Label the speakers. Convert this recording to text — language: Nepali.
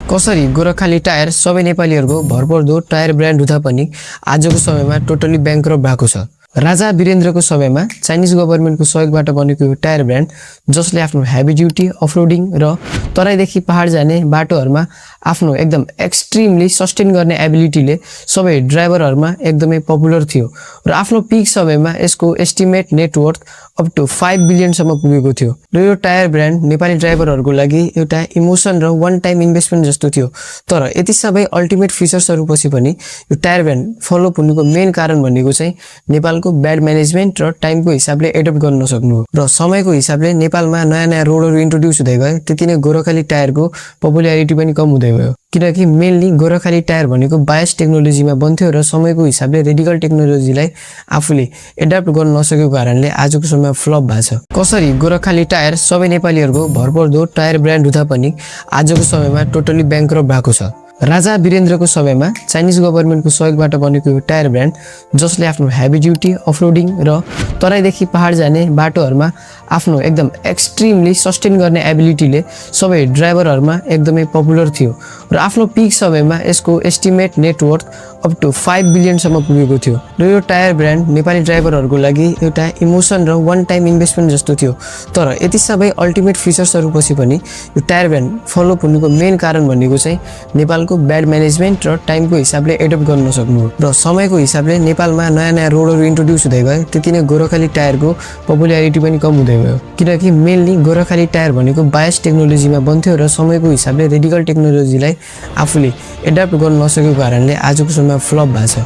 Speaker 1: कसरी गोरखाली टायर सबै नेपालीहरूको भरपर्दो टायर ब्रान्ड हुँदा पनि आजको समयमा टोटली ब्याङ्क्रप्ट भएको छ। राजा वीरेन्द्रको समयमा चाइनिज गभर्मेन्टको सहयोगबाट बनेको यो टायर ब्रान्ड जसले आफ्नो हेभी ड्युटी अफरोडिङ र तराईदेखि पहाड जाने बाटोहरूमा आफ्नो एकदम एक्सट्रिमली सस्टेन गर्ने एबिलिटीले सबै ड्राइभरहरूमा एकदमै पपुलर थियो र आफ्नो पिक समयमा यसको एस्टिमेट नेटवर्थ अप टु 5 बिलियनसम्म पुगेको थियो र यो टायर ब्रान्ड नेपाली ड्राइभरहरूको लागि एउटा इमोसन र वान टाइम इन्भेस्टमेन्ट जस्तो थियो। तर यति सबै अल्टिमेट फिचर्सहरू पछि पनि यो टायर ब्रान्ड फलोअप हुनुको मेन कारण भनेको चाहिँ नेपालको ब्याड म्यानेजमेन्ट र टाइमको हिसाबले एडप्ट गर्न नसक्नु र समयको हिसाबले नेपालमा नयाँ नयाँ रोडहरू इन्ट्रोड्युस हुँदै गयो, त्यति नै गोरखाली टायरको पपुल्यारिटी पनि कम हुँदै गयो किनकि मेनली गोरखाली टायर भनेको बायस टेक्नोलोजीमा बन्थ्यो र समयको हिसाबले रेडिकल टेक्नोलोजीलाई आफूले एडाप्ट गर्न नसकेको कारणले आजको समयमा फ्लप भएको छ। कसरी गोरखाली टायर सबै नेपालीहरूको भरपर्दो टायर ब्रान्ड हुँदा पनि आजको समयमा टोटली ब्याङ्क्रप्ट भएको छ। राजा वीरेन्द्रको समयमा चाइनिज गभर्मेन्टको सहयोगबाट बनेको यो टायर ब्रान्ड जसले आफ्नो हेभी ड्युटी अफरोडिङ र तराईदेखि पहाड जाने बाटोहरूमा आफ्नो एकदम एक्सट्रिमली सस्टेन गर्ने एबिलिटीले सबै ड्राइभरहरूमा एकदमै पपुलर थियो र आफ्नो पिक समयमा यसको एस्टिमेट नेटवर्थ अप टु 5 बिलियनसम्म पुगेको थियो र यो टायर ब्रान्ड नेपाली ड्राइभरहरूको लागि एउटा इमोसन र वान टाइम इन्भेस्टमेन्ट जस्तो थियो। तर यति सबै अल्टिमेट फिचर्सहरू पछि पनि यो टायर ब्रान्ड फलोअप हुनुको मेन कारण भनेको चाहिँ नेपालको ब्याड म्यानेजमेन्ट र टाइमको हिसाबले एडप्ट गर्न नसक्नु र समयको हिसाबले नेपालमा नयाँ नयाँ रोडहरू इन्ट्रोड्युस हुँदै गयो, त्यति नै गोरखाली टायरको पपुल्यारिटी पनि कम हुँदै गयो किनकि मेनली गोरखाली टायर भनेको बायस टेक्नोलोजीमा बन्थ्यो र समयको हिसाबले रेडिकल टेक्नोलोजीलाई आफूले एडाप्ट गर्न नसकेको कारणले आजको समयमा फ्लप भएको छ।